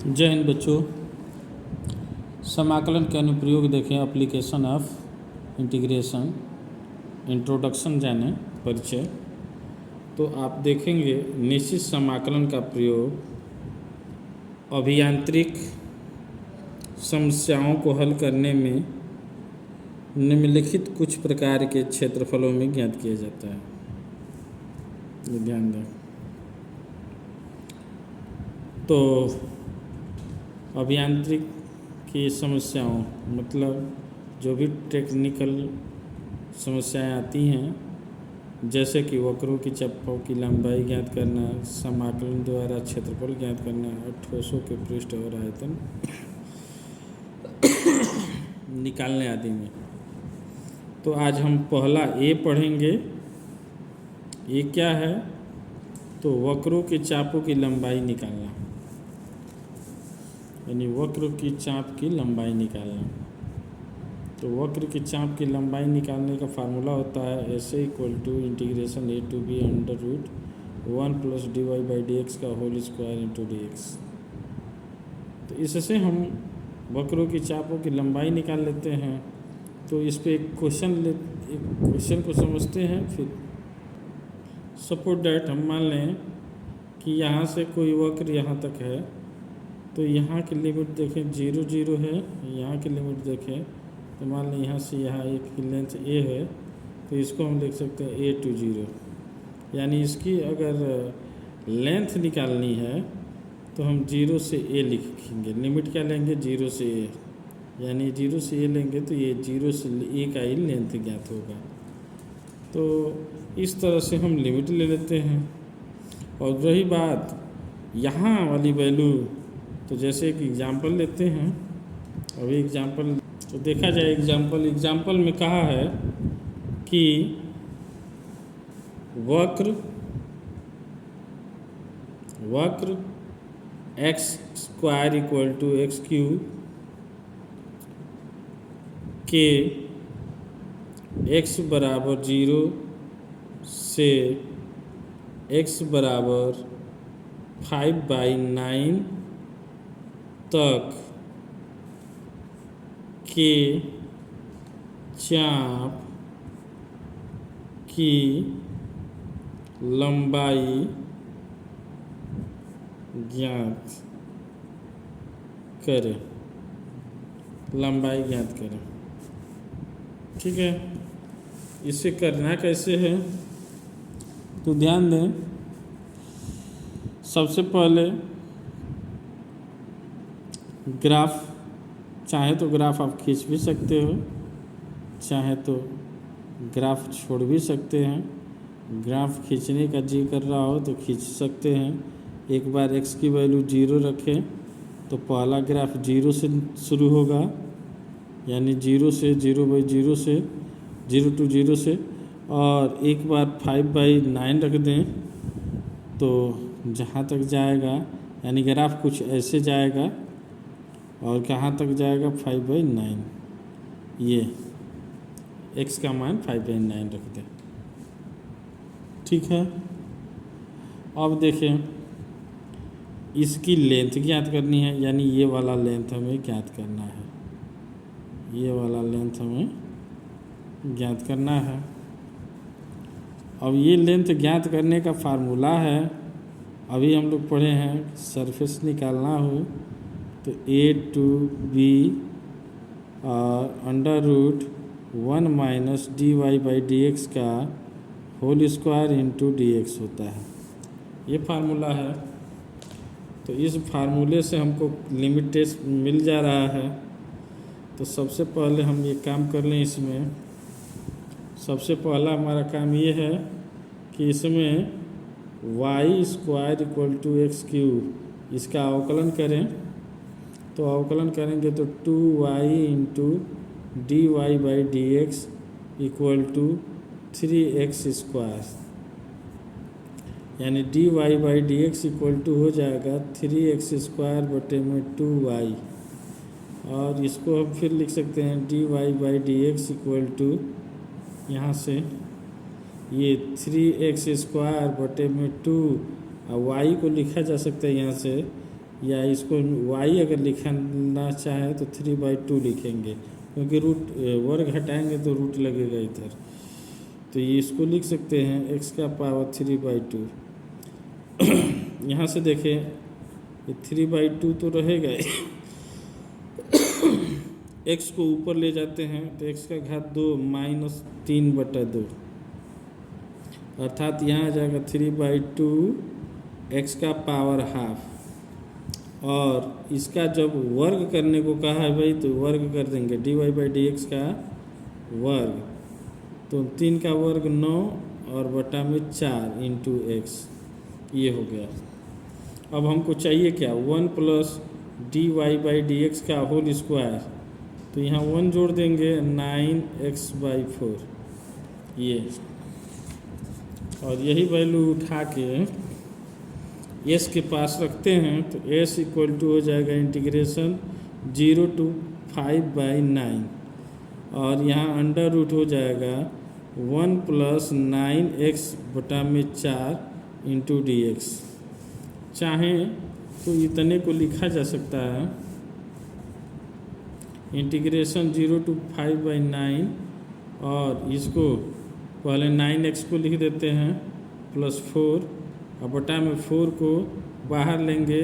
जय हिंद बच्चों। समाकलन के अनुप्रयोग देखें। एप्लीकेशन ऑफ इंटीग्रेशन, इंट्रोडक्शन जाने परिचय। तो आप देखेंगे निश्चित समाकलन का प्रयोग अभियांत्रिक समस्याओं को हल करने में निम्नलिखित कुछ प्रकार के क्षेत्रफलों में ज्ञात किया जाता है। ये ध्यान दें। तो अभियांत्रिक की समस्याओं मतलब जो भी टेक्निकल समस्याएं आती हैं, जैसे कि वक्रों की चप्पों की लंबाई ज्ञात करना, समाकलन द्वारा क्षेत्रफल ज्ञात करना, ठोसों के पृष्ठ और आयतन निकालने आदि में। तो आज हम पहला ए पढ़ेंगे। ये क्या है? तो वक्रों की चापों की लंबाई निकालना, यानी वक्र की चाप की लंबाई निकालना। तो वक्र की चाप की लंबाई निकालने का फार्मूला होता है ऐसे integration A to B under root 1 plus dy by D x का whole square into D X. तो इससे हम वक्रों की चापों की लंबाई निकाल लेते हैं। तो इस पर एक क्वेश्चन को समझते हैं। फिर सपोज डैट हम मान लें कि यहाँ से कोई वक्र यहाँ तक है, तो यहाँ की लिमिट देखें 0 0 है। यहाँ की लिमिट देखें तो मान लें यहाँ से यहाँ एक की लेंथ a है, तो इसको हम लिख सकते हैं a टू 0। यानी इसकी अगर लेंथ निकालनी है तो हम 0 से a लिखेंगे। लिमिट क्या लेंगे? 0 से a, यानी 0 से a लेंगे तो ये 0 से a का ही लेंथ ज्ञात होगा। तो इस तरह से हम लिमिट ले लेते हैं। और रही बात यहाँ वाली वैल्यू, तो जैसे कि एग्जाम्पल लेते हैं। अभी एग्जाम्पल तो देखा जाए। एग्जाम्पल में कहा है कि वक्र X square equal to X cube के x बराबर 0 से x बराबर 5/9 तक के चाप की लंबाई ज्ञात करें। लंबाई ज्ञात करें। ठीक है। इसे करना कैसे है? तो ध्यान दें। सबसे पहले ग्राफ, चाहे तो ग्राफ आप खींच भी सकते हो, चाहे तो ग्राफ छोड़ भी सकते हैं। ग्राफ खींचने का जी कर रहा हो तो खींच सकते हैं। एक बार x की वैल्यू 0 रखें तो पहला ग्राफ 0 से शुरू होगा, यानी 0 से 0/0 से 0 to 0 से। और एक बार 5/9 रख दें तो जहाँ तक जाएगा, यानी ग्राफ कुछ ऐसे जाएगा और कहाँ तक जाएगा? 5/9। ये x का मान 5/9 रख दें। ठीक है। अब देखें, इसकी लेंथ ज्ञात करनी है, यानी ये वाला लेंथ हमें ज्ञात करना है। ये वाला लेंथ हमें ज्ञात करना है। अब ये लेंथ ज्ञात करने का फार्मूला है, अभी हम लोग पढ़े हैं। सरफेस निकालना हो तो a to B under root 1 minus dy by D x का whole square into D x होता है। ये फार्मूला है। तो इस फार्मूले से हमको लिमिट टेस्ट मिल जा रहा है। तो सबसे पहले हम ये काम कर लें। इसमें सबसे पहला हमारा काम ये है कि इसमें y square equal to X cube, इसका अवकलन करें। तो अवकलन करेंगे तो 2y into D Y by D X equal to 3x square, यानी dy by D X equal to हो जाएगा 3x स्क्वायर बटे में 2y। और इसको हम फिर लिख सकते हैं dy by D X equal to, यहाँ से ये 3x स्क्वायर बटे में 2, और y को लिखा जा सकता है यहाँ से या इसको y अगर लिखना चाहे तो 3/2 लिखेंगे, क्योंकि रूट वर्ग हटाएंगे तो रूट लगेगा इधर। तो ये इसको लिख सकते हैं x का पावर 3/2। यहाँ से देखें ये 3/2 तो रहेगा x को ऊपर ले जाते हैं तो x का घात 2 -3/2, अर्थात यहाँ आ जाएगा 3/2 x का पावर हाफ। और इसका जब वर्ग करने को कहा है भाई तो वर्ग कर देंगे dy/dx का वर्ग, तो 3 का वर्ग 9 और बटा में 4 इंटू x, ये हो गया। अब हमको चाहिए क्या, 1 प्लस dy/dx का होल स्क्वायर, तो यहाँ 1 जोड़ देंगे 9x/4 ये, और यही वैल्यू उठा के s के पास रखते हैं तो s इक्वल टू हो जाएगा इंटीग्रेशन 0 to 5/9, और यहाँ अंडर रूट हो जाएगा 1 प्लस 9x बटा में 4 इंटू dx। चाहें तो इतने को लिखा जा सकता है इंटीग्रेशन 0 to 5/9, और इसको पहले 9x को लिख देते हैं प्लस 4 और बटा में 4 को बाहर लेंगे